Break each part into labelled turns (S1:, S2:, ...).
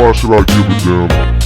S1: why should I give a damn?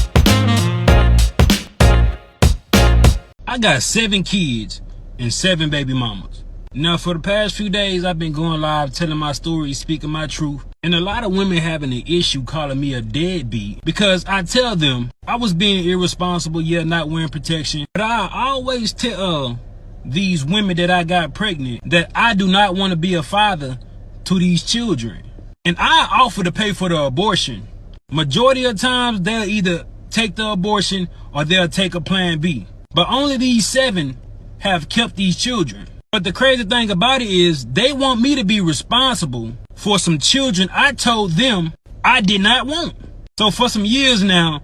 S2: I got 7 kids and 7 baby mamas. Now, for the past few days, I've been going live telling my story, speaking my truth. And a lot of women having an issue calling me a deadbeat because I tell them I was being irresponsible, yet not wearing protection. But I always tell these women that I got pregnant that I do not want to be a father to these children. And I offer to pay for the abortion. Majority of times, they'll either take the abortion or they'll take a plan B. But only these 7 have kept these children. But the crazy thing about it is they want me to be responsible for some children I told them I did not want. So for some years now,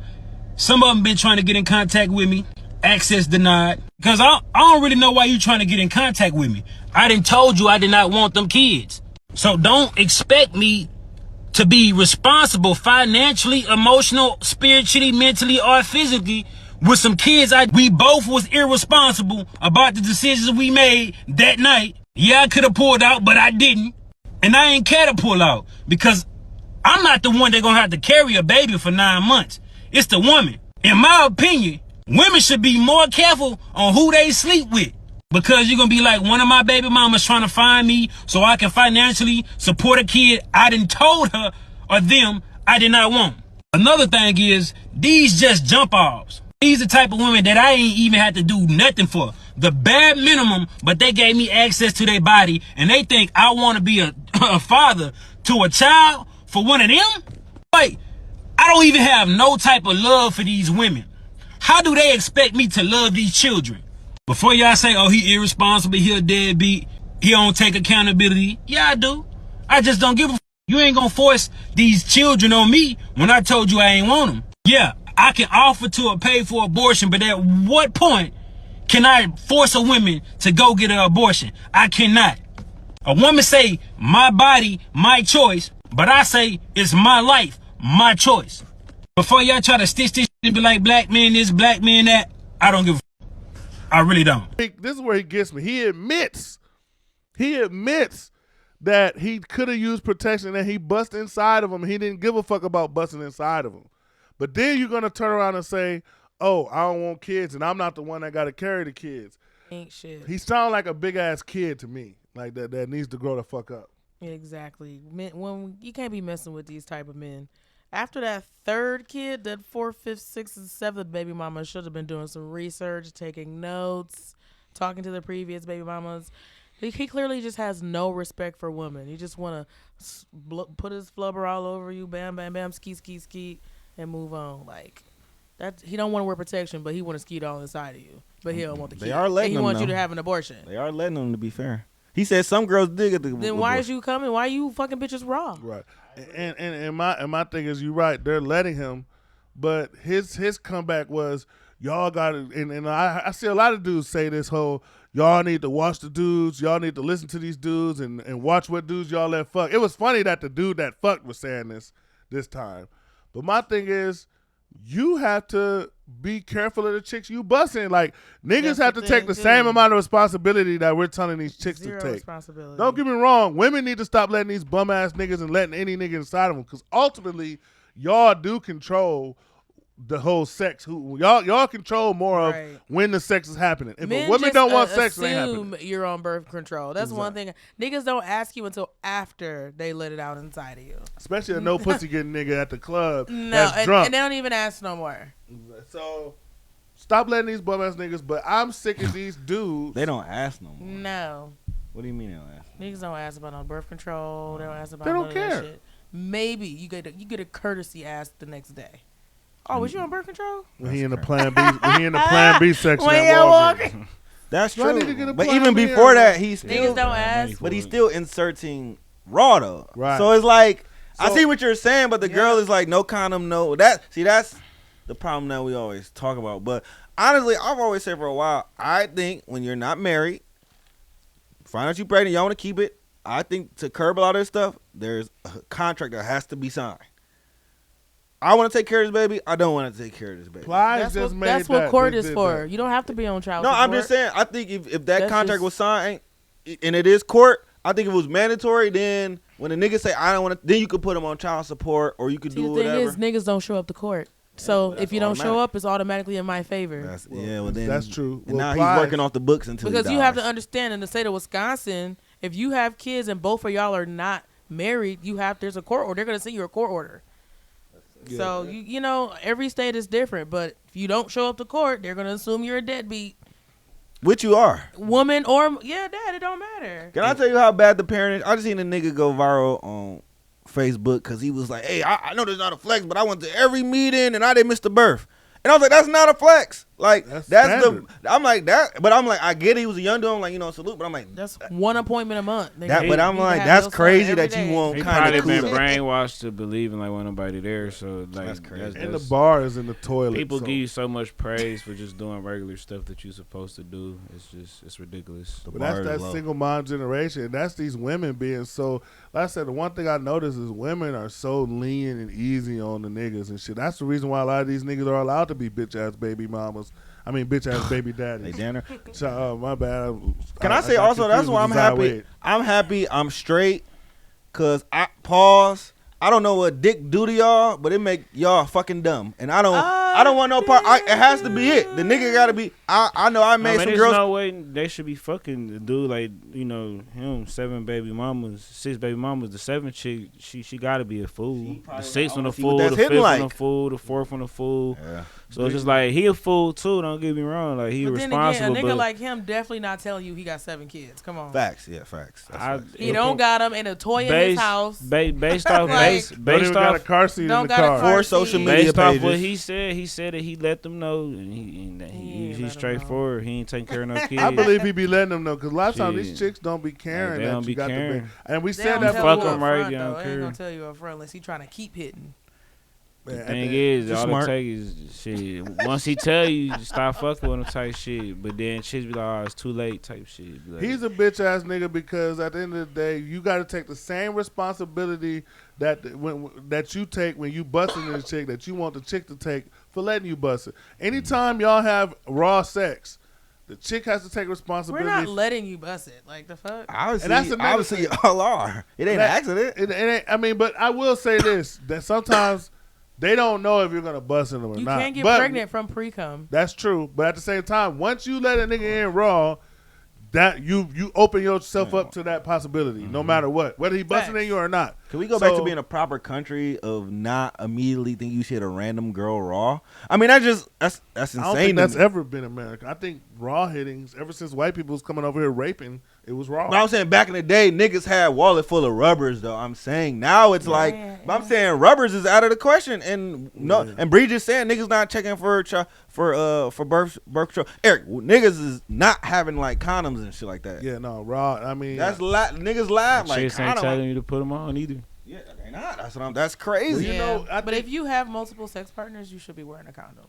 S2: some of them been trying to get in contact with me, access denied. Because I don't really know why you trying to get in contact with me. I done told you I did not want them kids. So don't expect me to be responsible financially, emotional, spiritually, mentally, or physically with some kids. We both was irresponsible about the decisions we made that night. Yeah, I could have pulled out, but I didn't. And I ain't care to pull out because I'm not the one that gonna have to carry a baby for 9 months. It's the woman. In my opinion, women should be more careful on who they sleep with. Because you're gonna be like, one of my baby mamas trying to find me so I can financially support a kid I done told her or them I did not want. Another thing is, these just jump offs. These the type of women that I ain't even had to do nothing for. The bare minimum, but they gave me access to their body and they think I want to be a father to a child for one of them? Like, I don't even have no type of love for these women. How do they expect me to love these children? Before y'all say, oh, he irresponsible, he a deadbeat, he don't take accountability. Yeah, I do. I just don't give a f. You ain't gonna force these children on me when I told you I ain't want them. Yeah, I can offer to pay for abortion, but at what point can I force a woman to go get an abortion? I cannot. A woman say, my body, my choice, but I say, it's my life, my choice. Before y'all try to stitch this and be like, black man this, black man that, I don't give a f. I really don't.
S3: This is where he gets me. He admits that he could have used protection and he busted inside of him. He didn't give a fuck about busting inside of him. But then you're going to turn around and say, oh, I don't want kids and I'm not the one that got to carry the kids.
S4: Ain't shit.
S3: He sounds like a big ass kid to me, like that needs to grow the fuck up.
S4: Exactly. When you can't be messing with these type of men. After that 3rd kid, that 4th, 5th, 6th, and 7th baby mama should have been doing some research, taking notes, talking to the previous baby mamas. He clearly just has no respect for women. He just want to put his flubber all over you, bam, bam, bam, skeet, skeet, skeet, and move on. Like that, he don't want to wear protection, but he want to skeet all inside of you. But he don't want the kid.
S5: They are letting
S4: and he
S5: him
S4: wants you
S5: know.
S4: to have an abortion.
S5: They are letting them, to be fair. He said some girls dig at the
S4: Then why is you coming? Why are you fucking bitches raw?
S3: Right. And my thing is, you're right. They're letting him, but his comeback was, y'all got to, and I see a lot of dudes say this whole, y'all need to watch the dudes, y'all need to listen to these dudes and watch what dudes y'all let fuck. It was funny that the dude that fucked was saying this time. But my thing is, you have to be careful of the chicks you busting. Like, niggas have to take the same amount of responsibility that we're telling these chicks
S4: Zero
S3: to take.
S4: responsibility.
S3: Don't get me wrong. Women need to stop letting these bum ass niggas and letting any nigga inside of them, because ultimately, y'all do control the whole sex. Y'all control more of when the sex is happening. If
S4: Men
S3: a woman
S4: just
S3: don't want sex, it ain't
S4: assume
S3: happening.
S4: you're on birth control. That's one thing. Niggas don't ask you until after they let it out inside of you.
S3: Especially a no pussy getting nigga at the club
S4: No,
S3: that's drunk.
S4: and they don't even ask no more.
S3: So stop letting these bum ass niggas. But I'm sick of these dudes.
S5: They don't ask no more.
S4: No.
S5: What do you mean they don't ask?
S4: Niggas don't ask about no birth control. They don't ask about
S3: They don't
S4: none of that
S3: care.
S4: shit. Maybe you get a courtesy ask the next day. Oh, was you on birth control?
S3: When he in the plan B, when he in the plan B section
S4: When
S3: at
S4: you
S3: Walgreens.
S4: walking.
S5: That's
S3: Do I
S5: true.
S3: need to get a
S5: But
S3: plan
S5: even
S3: B
S5: before
S3: or
S5: that,
S3: what?
S5: he's
S4: Niggas
S5: still,
S4: don't ask.
S5: but he's still inserting raw though.
S3: Right.
S5: So it's like, I
S3: So-
S5: see what you're saying, but the girl is like, no condom, no. That's the problem that we always talk about. But honestly, I've always said for a while, I think when you're not married, find out you're pregnant, y'all want to keep it. I think to curb a lot of this stuff, there's a contract that has to be signed. I want to take care of this baby. I don't want to take care of this baby.
S3: Plies
S4: That's what court is for. You don't have to be on child
S5: No,
S4: support.
S5: I'm just saying. I think if that
S4: That's
S5: contract
S4: just-
S5: was signed and it is court, I think if it was mandatory, then When a nigga say I don't want to, then you could put him on child support or you could
S4: See,
S5: do
S4: the thing
S5: whatever.
S4: is, niggas don't show up to court. So
S5: that's
S4: if you don't show
S5: automatic.
S4: up, it's automatically in my favor.
S5: That's
S3: true.
S5: And
S3: Well,
S5: now
S3: Plies-
S5: he's working off the books until
S4: Because
S5: he
S4: you have to
S5: dies.
S4: understand, in the state of Wisconsin, if you have kids and both of y'all are not married, there's a court order. They're gonna send you a court order.
S3: Yeah.
S4: So you know every state is different, but if you don't show up to court, they're gonna assume you're a deadbeat
S5: Which you are.
S4: woman or dad. It don't matter.
S5: Can I tell you how bad the parent is? I just seen a nigga go viral on Facebook because he was like, hey, I know there's not a flex, but I went to every meeting and I didn't miss the birth. And I was like, that's not a flex. Like,
S3: That's
S5: that's
S3: standard.
S5: I'm like, that, but I'm like, I get it. He was a young dude. I'm like, salute. But I'm like,
S4: That's one appointment a month. nigga.
S5: that, but I'm
S4: You
S5: like,
S4: have
S5: that's
S4: your son
S5: crazy
S4: every
S5: that you
S4: day.
S5: won't
S1: He
S5: kind
S1: probably
S5: of
S1: been
S5: cool.
S1: brainwashed to believing like wasn't nobody there. So like
S5: That's crazy.
S3: And the bar is in the toilet.
S1: people
S3: so.
S1: give you so much praise for just doing regular stuff that you're supposed to do. It's ridiculous.
S3: But that's that single mom generation. That's these women being so. Like I said, the one thing I noticed is women are so lean and easy on the niggas and shit. That's the reason why a lot of these niggas are allowed to be bitch ass baby mamas. I mean, bitch ass baby
S5: They
S3: daddies.
S5: dinner.
S3: So, my bad.
S5: Can I say
S3: got
S5: also that's
S3: confused
S5: why
S3: with
S5: I'm
S3: Zai
S5: happy.
S3: Wade.
S5: I'm happy. I'm straight. Cause I pause. I don't know what dick do to y'all, but it make y'all fucking dumb. And I don't want no part. It has to be it. The nigga gotta be. I know I made some
S1: there's
S5: girls.
S1: no way they should be fucking the dude like him 7 baby mamas, 6 baby mamas. The 7th chick, she gotta be a fool. The 6th one a
S5: see what
S1: fool.
S5: that's
S1: The 5th
S5: hitting
S1: one a
S5: like.
S1: fool. The 4th one a fool.
S5: Yeah.
S1: So it's just like he a fool too. Don't get me wrong. Like he
S4: But then
S1: responsible,
S4: again, a nigga
S1: but
S4: like him definitely not telling you he got 7 kids. Come on.
S5: Facts. Yeah. Facts. That's
S1: I,
S5: facts.
S4: He don't got them and a toy in his house.
S1: Based off
S4: Like,
S3: Don't
S1: based
S3: even got a
S1: off
S3: car seat in
S4: Don't
S3: the
S4: got a
S3: car.
S4: car
S5: For social
S4: seat.
S5: media
S1: based off
S5: pages.
S1: what he said that he let them know, and
S4: He ain't let
S1: he's
S4: 'em
S1: straightforward. He ain't taking care of no kids.
S3: I believe he be letting them know because a lot of times these
S1: Shit.
S3: chicks don't be caring
S1: They
S3: that
S1: don't
S3: you
S1: be
S3: got the
S1: caring.
S3: baby. And we
S4: They
S3: said
S4: don't
S3: that
S4: tell
S1: fuck
S3: before.
S4: you
S1: him
S4: up
S1: right,
S4: front,
S1: you don't
S4: though. They ain't
S1: care.
S4: gonna tell you up front unless he trying to keep hitting.
S3: Man,
S1: The
S3: at
S1: thing
S3: the-
S1: is,
S5: Just
S1: all
S5: smart.
S1: it take is shit. Once he tell you, stop fucking with him type shit. But then chicks be like, oh, it's too late type shit. Be like,
S3: He's a bitch ass nigga because at the end of the day, you got to take the same responsibility that you take when you busting this chick that you want the chick to take for letting you bust it. Anytime y'all have raw sex, the chick has to take
S4: We're
S3: responsibility.
S4: not letting you bust it. Like the fuck.
S5: Obviously,
S3: And that's another
S5: obviously
S3: thing.
S5: y'all are. It ain't an
S3: That-
S5: accident.
S3: It ain't, I mean, but I will say this: that sometimes they don't know if you're gonna bust in them or
S4: You
S3: not.
S4: can't get
S3: But
S4: pregnant from pre-cum.
S3: That's true, but at the same time, once you let a nigga in raw, that you open yourself up to that possibility, no matter what, whether he busting in
S4: Facts.
S3: you or not.
S5: Can we go back to
S3: So-
S5: being a proper country of not immediately think you should hit a random girl raw? I mean, that's insane.
S3: I don't think
S5: to
S3: that's
S5: me.
S3: ever been America. I think raw hittings, ever since white people was coming over here raping, it was raw.
S5: But I'm saying back in the day, niggas had wallet full of rubbers though. I'm saying now it's like, but I'm saying rubbers is out of the question. And and Bree just saying niggas not checking for birth control. Eric, niggas is not having like condoms and shit like that.
S3: Yeah, no, raw. I mean,
S5: That's niggas laugh like
S1: chicks ain't
S5: condom.
S1: telling you to put them on either.
S5: Yeah, they not. That's crazy.
S3: you
S4: Yeah.
S3: know, I
S4: but
S3: think-
S4: if you have multiple sex partners, you should be wearing a condom.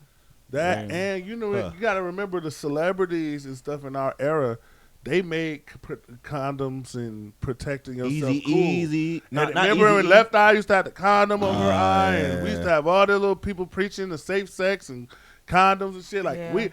S3: that,
S1: Damn.
S3: and you know,
S5: Huh.
S3: you got to remember the celebrities and stuff in our era. They make condoms and protecting yourself
S5: Easy,
S3: cool.
S5: easy.
S3: And
S5: Not
S3: remember when
S5: easy.
S3: Left Eye used to have the condom on her eye,
S5: yeah.
S3: and we used to have all the little people preaching the safe sex and condoms and shit. Like
S4: Yeah.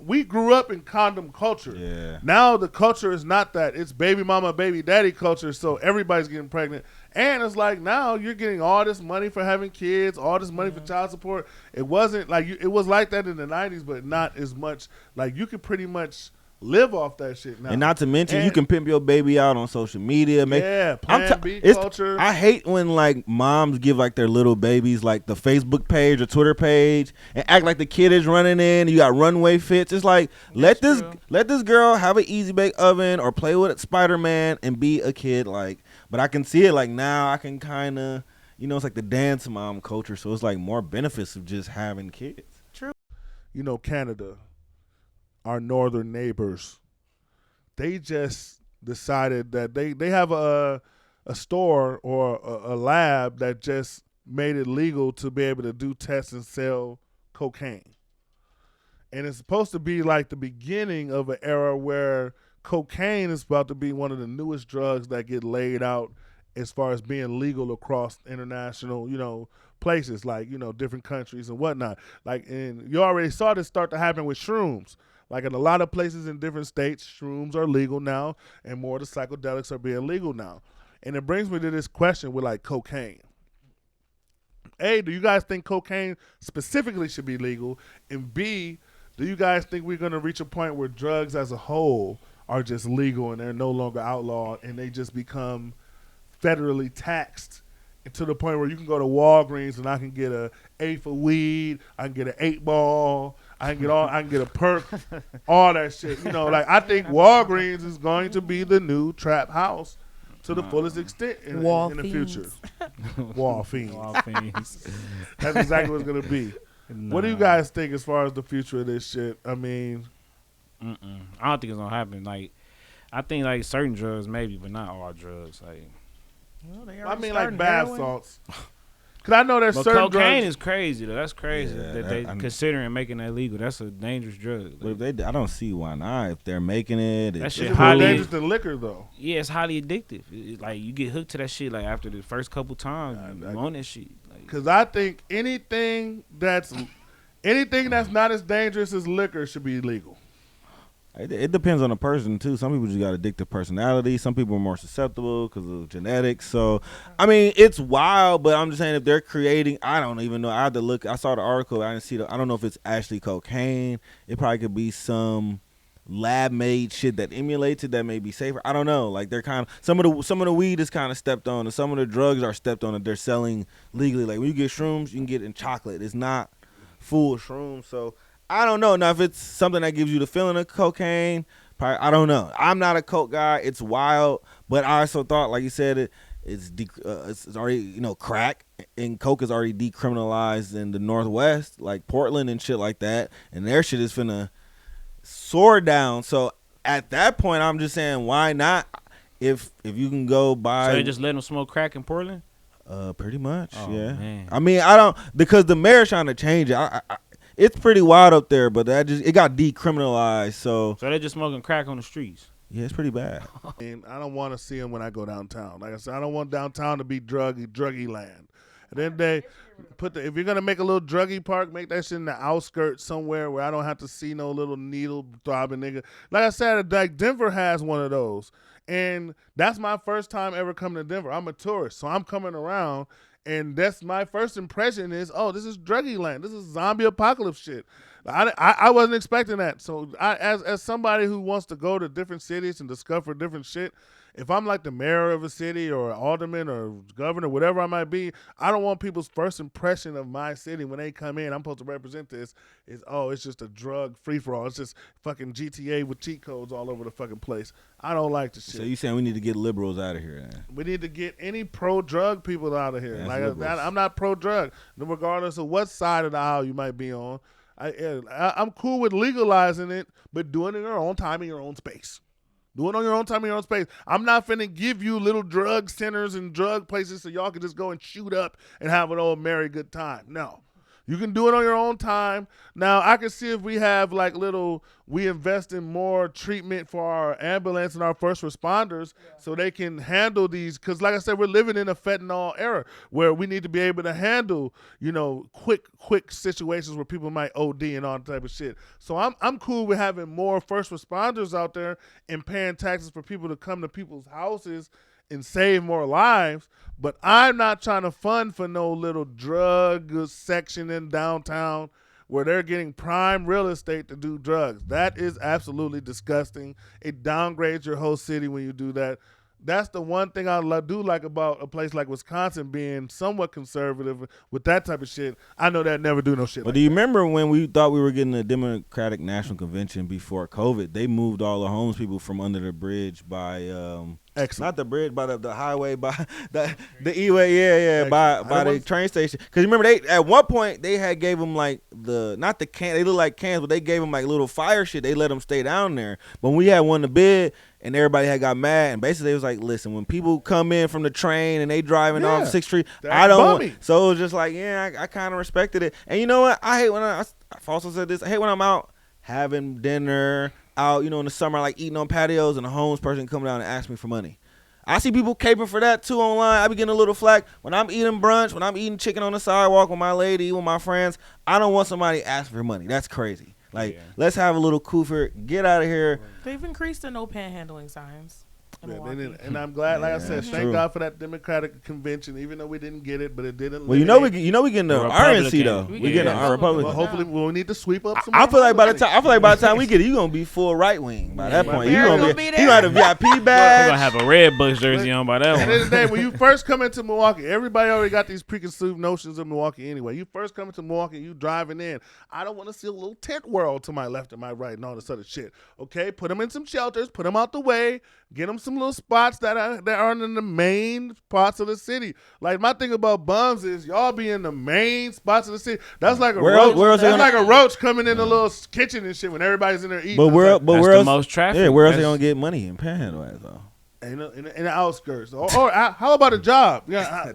S3: we grew up in condom culture.
S5: Yeah.
S3: Now the culture is not that; it's baby mama, baby daddy culture. So everybody's getting pregnant, and it's like now you're getting all this money for having kids, all this money for child support. It wasn't like it was like that in the '90s, but not as much. Like you could pretty much live off that shit now.
S5: And not to mention, you
S3: And-
S5: can pimp your baby out on social media.
S3: Yeah,
S5: I'm
S3: Plan B culture.
S5: I hate when like moms give like their little babies like the Facebook page or Twitter page and act like the kid is running in. You got runway fits. It's like let
S4: true.
S5: this girl have an easy bake oven or play with Spider-Man and be a kid. Like, but I can see it like now. I can kind of it's like the dance mom culture. So it's like more benefits of just having kids.
S3: You know, Canada, our northern neighbors, they just decided that they have a store or a lab that just made it legal to be able to do tests and sell cocaine. And it's supposed to be like the beginning of an era where cocaine is about to be one of the newest drugs that get laid out as far as being legal across international, places like, different countries and whatnot. Like, and you already saw this start to happen with shrooms. Like in a lot of places in different states, shrooms are legal now, and more of the psychedelics are being legal now. And it brings me to this question with like cocaine. A, do you guys think cocaine specifically should be legal? And B, do you guys think we're going to reach a point where drugs as a whole are just legal and they're no longer outlawed and they just become federally taxed to the point where you can go to Walgreens and I can get a eighth of weed, I can get an 8-ball, I can get a perk, all that shit. You know, like I think Walgreens is going to be the new trap house to the fullest extent in the future. Wall fiends.
S1: Wall fiends.
S3: That's exactly what it's gonna be. What do you guys think as far as the future of this shit? I mean,
S1: I don't think it's gonna happen. Like, I think like certain drugs maybe, but not all drugs. Like,
S3: I mean, like bath salts. Cause I know there's
S1: but
S3: certain
S1: cocaine
S3: drugs.
S1: is crazy though. That's crazy that they considering making that legal. That's a dangerous drug.
S5: But if they, I don't see why not. If they're making it,
S1: that
S5: it's
S1: shit
S3: It's more
S1: highly
S3: dangerous than liquor, though.
S1: Yeah, it's highly addictive. Like you get hooked to that shit. Like after the first couple times, you on that shit. Like,
S3: Cause I think anything that's not as dangerous as liquor should be legal.
S5: It depends on the person too. Some people just got addictive personality. Some people are more susceptible because of genetics. So, I mean, it's wild. But I'm just saying, if they're creating, I don't even know. I had to look. I saw the article. I didn't see I don't know if it's actually cocaine. It probably could be some lab made shit that emulates it that may be safer. I don't know. Like they're kind of some of the weed is kind of stepped on, and some of the drugs are stepped on that they're selling legally. Like when you get shrooms, you can get it in chocolate. It's not full shrooms. So. I don't know. Now, if it's something that gives you the feeling of cocaine, probably, I don't know. I'm not a coke guy. It's wild. But I also thought, like you said, it's already, crack and coke is already decriminalized in the Northwest, like Portland and shit like that. And their shit is finna soar down. So at that point, I'm just saying, why not? If you can go buy.
S1: So they just let them smoke crack in Portland?
S5: Pretty much,
S1: Oh,
S5: yeah.
S1: Man.
S5: I mean, because the mayor's trying to change it. It's pretty wild up there, but it got decriminalized. So
S1: they're just smoking crack on the streets.
S5: Yeah, it's pretty bad.
S3: And I don't want to see them when I go downtown. Like I said, I don't want downtown to be druggy land. And then they if you're gonna make a little druggy park, make that shit in the outskirts somewhere where I don't have to see no little needle throbbing nigga. Like I said, like Denver has one of those, and that's my first time ever coming to Denver. I'm a tourist, so I'm coming around. And that's my first impression is, oh, this is druggy land. This is zombie apocalypse shit. I wasn't expecting that. So as somebody who wants to go to different cities and discover different shit, if I'm like the mayor of a city or alderman or governor, whatever I might be, I don't want people's first impression of my city when they come in, I'm supposed to represent this, is, oh, it's just a drug free-for-all. It's just fucking GTA with cheat codes all over the fucking place. I don't like the shit.
S5: So you saying we need to get liberals out of here, man?
S3: We need to get any pro-drug people out of here. I'm not pro-drug, regardless of what side of the aisle you might be on. I'm cool with legalizing it, but doing it in your own time in your own space. Do it on your own time in your own space. I'm not finna give you little drug centers and drug places so y'all can just go and shoot up and have an old merry good time. No. You can do it on your own time. Now, I can see if we have we invest in more treatment for our ambulance and our first responders so they can handle these. Because like I said, we're living in a fentanyl era where we need to be able to handle, quick situations where people might OD and all that type of shit. So I'm cool with having more first responders out there and paying taxes for people to come to people's houses and save more lives, but I'm not trying to fund for no little drug section in downtown where they're getting prime real estate to do drugs. That is absolutely disgusting. It downgrades your whole city when you do that. That's the one thing I do like about a place like Wisconsin being somewhat conservative with that type of shit. I know that never do no shit.
S5: But do you remember when we thought we were getting a Democratic National Convention before COVID? They moved all the homeless people from under the bridge by not the bridge, by the highway, by the E-way, by the train station. Because you remember at one point they had gave them like not the can, they look like cans, but they gave them like little fire shit. They let them stay down there. But when we had one to bid, and everybody had got mad, and basically it was like, listen, when people come in from the train and they driving off 6th Street, I don't want, so it was just like, I kind of respected it. And you know what? I hate when I've also said this, I hate when I'm out having dinner, out, in the summer, like eating on patios, and a homeless person come down and ask me for money. I see people caping for that too online. I be getting a little flack. When I'm eating brunch, when I'm eating chicken on the sidewalk with my lady, with my friends, I don't want somebody asking for money. That's crazy. Like, let's have a little coofer. Get out of here.
S4: They've increased the no panhandling signs. in
S3: Yeah,
S4: Milwaukee.
S3: and I'm glad, like I said,
S5: that's
S3: thank
S5: true.
S3: God for that Democratic convention, even though we didn't get it, but it didn't.
S5: Well, you know we getting the RNC though.
S1: Republican.
S5: We getting the
S1: Yeah.
S5: Republican.
S3: Well, hopefully we'll need to sweep up some.
S5: I
S3: more
S5: feel like by the
S3: Republicans.
S5: time we get it, you gonna be full right wing by that
S3: Yeah.
S5: point.
S3: Yeah.
S5: You gonna
S3: Gonna
S5: be
S4: be
S5: you
S4: there.
S5: gonna have a VIP
S1: They're
S5: badge.
S1: gonna have a red Bucks jersey on by that
S3: At the end of
S1: one.
S3: the day, when you first come into Milwaukee, everybody already got these preconceived notions of Milwaukee anyway. You first come into Milwaukee, you driving in. I don't want to see a little tent world to my left and my right and all this other shit. Okay, put them in some shelters, put them out the way, get them some little spots that aren't in the main parts of the city. Like my thing about bums is y'all be in the main spots of the city. That's like a
S5: Where else-
S3: roach.
S5: where else
S3: That's
S5: they
S3: like
S5: gonna-
S3: a roach coming in the little kitchen and shit when everybody's in there eating.
S5: But where
S3: It's like,
S1: That's
S5: where
S1: the
S5: else?
S1: most traffic.
S5: Yeah, where else they
S1: That's-
S5: gonna get money in Panhandle at though?
S3: in the outskirts. Or how about a job? Yeah,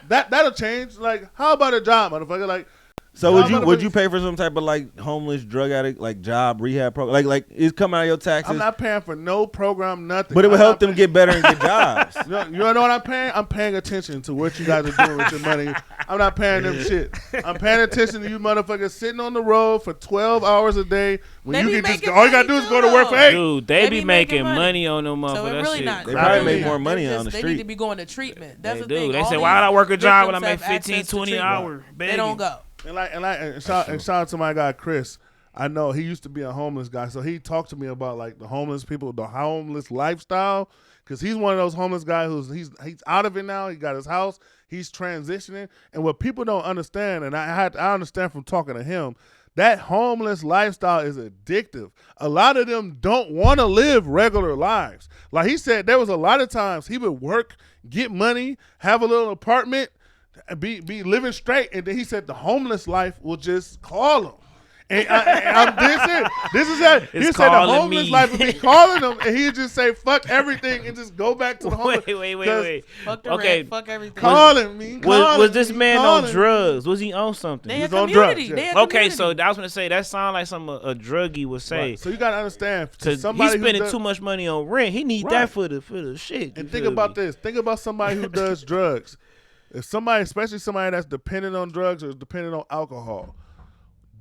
S3: that'll change. Like, how about a job, motherfucker? Like,
S5: So
S3: y'all
S5: would you
S3: motherfuckers-
S5: pay for some type of like homeless drug addict like job rehab program? Like it's coming out of your taxes,
S3: I'm not paying for no program, nothing.
S5: but it would
S3: I'm
S5: help
S3: not
S5: them
S3: paying-
S5: get better and get jobs.
S3: You know what I'm paying? I'm paying attention to what you guys are doing with your money. I'm not paying them shit. I'm paying attention to you motherfuckers sitting on the road for 12 hours a day when
S4: They
S3: you
S4: be
S3: can just
S4: making
S3: all you gotta do
S4: money
S3: is go to work for
S4: too,
S3: 8.
S1: Dude, they be making
S4: money.
S1: money on them motherfuckers.
S4: So it
S1: That
S4: really
S1: shit-
S4: not.
S5: They
S3: Nah,
S5: probably
S3: they
S5: make
S3: do.
S5: more money
S4: They're
S5: on the
S4: They
S5: street.
S4: need to be going to treatment. That's
S1: They
S4: the
S1: do.
S4: thing.
S1: They
S4: All
S1: say,
S4: these
S1: why would I work a job when I
S4: victims
S1: make
S4: have
S1: 15,
S4: access to
S1: 20
S4: treatment.
S1: hours?
S4: They don't go.
S3: And shout out to my guy Chris. I know he used to be a homeless guy, so he talked to me about like the homeless people, the homeless lifestyle, because he's one of those homeless guys who's he's out of it now. He got his house, he's transitioning, and what people don't understand, and I understand from talking to him, that homeless lifestyle is addictive. A lot of them don't want to live regular lives. Like he said, there was a lot of times he would work, get money, have a little apartment, be living straight, and then he said the homeless life will just call him. And this is that he
S1: It's
S3: said the
S1: calling
S3: homeless
S1: me.
S3: life would be calling him, and he'd just say fuck everything and just go back to the homeless.
S1: Wait.
S4: Fuck the
S1: Okay,
S4: rent. Fuck everything.
S3: Calling me.
S1: Was this man on
S3: calling me.
S1: drugs? Was he on something?
S4: They
S3: He
S4: a
S3: was on
S4: community.
S3: drugs,
S4: They
S3: yeah.
S4: a
S1: Okay, so
S4: community.
S1: I was gonna say that sounds like something a druggie would say.
S3: Right. So you gotta understand, to
S1: Cause he's
S3: somebody who
S1: spending
S3: does-
S1: too much money on rent. He need
S3: Right.
S1: that for the shit.
S3: And
S1: you
S3: think
S1: feel
S3: about
S1: me?
S3: this. Think about somebody who does drugs. If somebody, especially somebody that's dependent on drugs or is dependent on alcohol,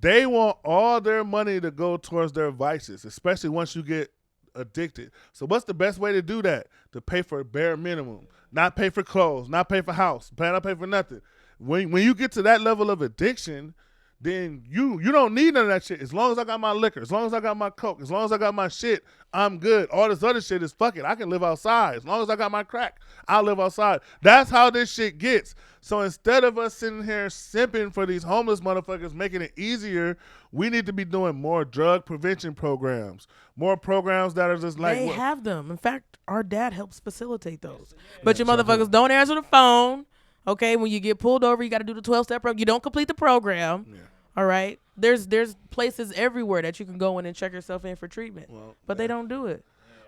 S3: they want all their money to go towards their vices, especially once you get addicted. So what's the best way to do that? To pay for bare minimum, not pay for clothes, not pay for house, not pay for nothing. When you get to that level of addiction, then you don't need none of that shit. As long as I got my liquor, as long as I got my coke, as long as I got my shit, I'm good. All this other shit is fuck it. I can live outside. As long as I got my crack, I'll live outside. That's how this shit gets. So instead of us sitting here simping for these homeless motherfuckers, making it easier, we need to be doing more drug prevention programs, more programs that are just like
S4: They
S3: what-
S4: have them. In fact, our dad helps facilitate those. But your motherfuckers don't answer the phone. Okay, when you get pulled over, you got to do the 12-step program. You don't complete the program.
S3: Yeah.
S4: All right. There's places everywhere that you can go in and check yourself in for treatment. But they don't do it.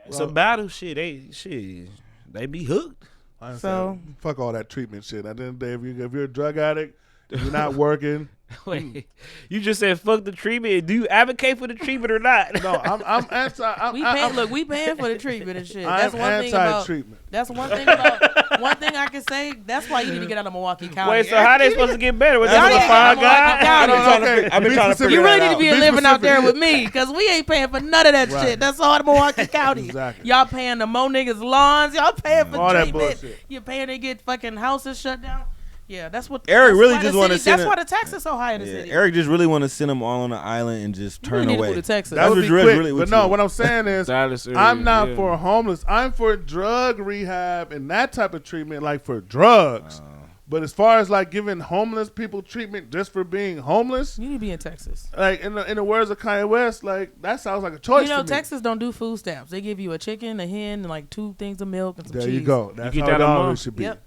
S1: It's a battle. Shit, they be hooked.
S3: I
S4: So-
S3: said, fuck all that treatment shit. At the end of the day, if you're a drug addict, if you're not working,
S1: Wait, you just said fuck the treatment. Do you advocate for the treatment or not?
S3: no, I'm anti.
S4: We paying for the treatment and shit.
S3: I'm
S4: That's one thing about.
S3: anti-treatment.
S4: That's one thing about. One thing I can say. That's why you need to get out of Milwaukee County.
S1: Wait, so how they supposed to get better? Was
S4: Y'all
S1: that
S4: need
S1: a
S4: to
S1: fine
S4: get out of
S1: guy?
S4: Milwaukee County.
S5: I've been trying to figure
S4: You really
S5: that
S4: need to be
S5: out.
S3: Be
S4: living out there
S3: specific.
S4: with me, cause we ain't paying for none of that
S3: Right.
S4: shit. That's all in Milwaukee County.
S3: Exactly.
S4: Y'all paying the Mo niggas lawns. Y'all paying for
S3: All that
S4: treatment.
S3: bullshit.
S4: You're paying to get fucking houses shut down. Yeah, that's what.
S5: Eric
S4: that's
S5: really
S4: why
S5: just
S4: the
S5: wanna
S4: city-
S5: send
S4: That's
S5: it-
S4: why the tax is so high in the
S5: Yeah,
S4: city.
S5: Eric just really want to send them all on the island and just
S4: You
S5: turn
S4: really need to
S5: away.
S4: go to Texas.
S3: That
S5: That's
S3: would
S5: what
S3: be
S5: really-
S3: quick.
S5: really what
S3: But
S5: you
S3: no,
S5: want.
S3: what I'm saying is,
S1: Dallas area,
S3: I'm not
S1: yeah.
S3: for homeless. I'm for drug rehab and that type of treatment, like for drugs. But as far as like giving homeless people treatment just for being homeless,
S4: You need to be in Texas.
S3: like in the words of Kanye West, like that sounds like a choice.
S4: You know,
S3: to me.
S4: Texas don't do food stamps. They give you a chicken, a hen, and like 2 things of milk and some
S3: There
S4: cheese.
S3: you go. That's
S1: get
S3: how
S1: that
S3: it
S1: a
S3: always
S1: month?
S3: should be.
S4: Yep.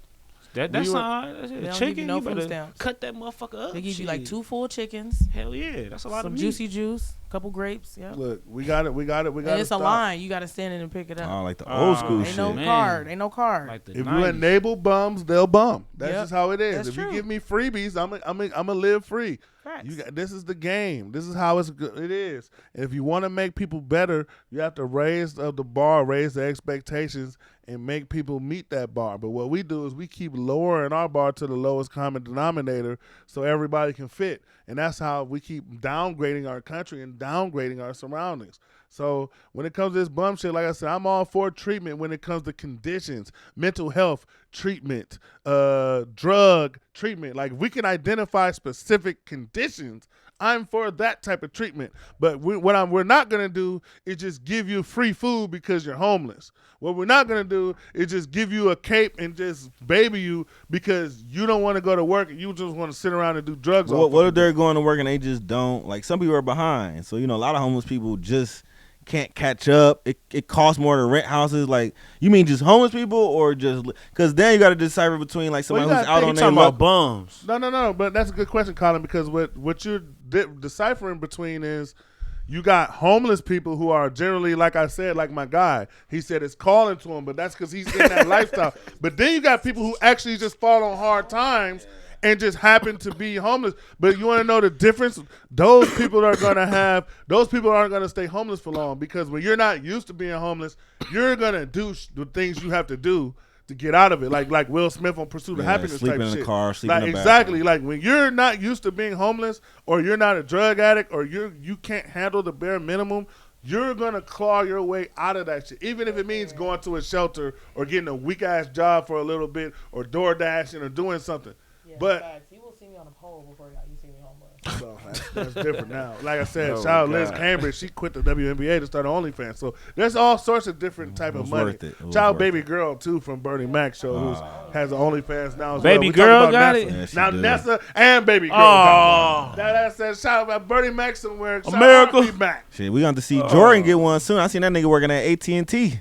S1: That's
S3: We were-
S1: all.
S4: don't give you
S1: Chicken,
S4: no
S1: you
S4: food
S1: better
S4: stamps.
S1: cut that motherfucker up.
S4: They give you like
S1: Shit.
S4: 2 full chickens,
S1: Hell yeah, that's a lot
S4: some
S1: of meat.
S4: juicy juice, a couple grapes. Yeah.
S3: Look, we got it.
S4: And it's a line. You got to stand in and pick it up.
S5: Oh, like the old school
S4: Ain't
S5: shit.
S4: no
S1: man.
S4: card. Ain't no card.
S1: Like the
S3: If you
S1: 90s.
S3: enable bums, they'll bum. That's
S4: Yep.
S3: just how it is.
S4: That's
S3: if
S4: true.
S3: you give me freebies, I'm a live free.
S4: Facts.
S3: This is the game. This is how it is. If you want to make people better, you have to raise the bar, raise the expectations, and make people meet that bar. But what we do is we keep lowering our bar to the lowest common denominator so everybody can fit. And that's how we keep downgrading our country and downgrading our surroundings. So when it comes to this bum shit, like I said, I'm all for treatment when it comes to conditions, mental health treatment, drug treatment. Like if we can identify specific conditions, I'm for that type of treatment. But we're not going to do is just give you free food because you're homeless. What we're not going to do is just give you a cape and just baby you because you don't want to go to work and you just want to sit around and do drugs.
S5: What if they're going to work and they just don't? Like some people are behind. So, a lot of homeless people just can't catch up. It costs more to rent houses. Like, you mean just homeless people or just – because then you got to decipher between like somebody who's out on their
S1: talking about bums.
S3: No. But that's a good question, Colin, because what you're deciphering between is you got homeless people who are generally, like I said, like my guy. He said it's calling to him, but that's because he's in that lifestyle. But then you got people who actually just fall on hard times and just happen to be homeless. But you want to know the difference? Those people aren't going to stay homeless for long because when you're not used to being homeless, you're going to do the things you have to do to get out of it. Like Will Smith on Pursuit of Happiness
S5: sleeping
S3: type
S5: in
S3: shit.
S5: the car, sleeping in the
S3: exactly.
S5: bathroom.
S3: Like when you're not used to being homeless or you're not a drug addict or you can't handle the bare minimum, you're going to claw your way out of that shit. Even if it means going to a shelter or getting a weak-ass job for a little bit or door dashing or doing something.
S4: Yeah,
S3: but
S4: facts. You will see me on a pole before you see me homeless.
S3: So that's different now. Like I said,
S5: Oh,
S3: shout out
S5: my
S3: Liz
S5: God.
S3: Cambridge. She quit the WNBA to start OnlyFans. So there's all sorts of different type of
S5: was
S3: money.
S5: worth it. It was
S3: Shout out
S5: worth
S3: Baby
S5: it.
S3: Girl too from Bernie Mac show who has an OnlyFans now as
S1: Baby
S3: well. We
S1: Girl
S3: talking about
S1: got
S3: Nessa.
S1: it?
S5: Yeah, she
S3: Now
S5: did.
S3: Nessa and Baby Girl.
S1: Oh.
S3: That said, shout out about Bernie Mac somewhere. Shout
S1: America.
S3: out R&B Mac.
S5: Shit, we got to see Jordan get one soon. I seen that nigga working at AT&T.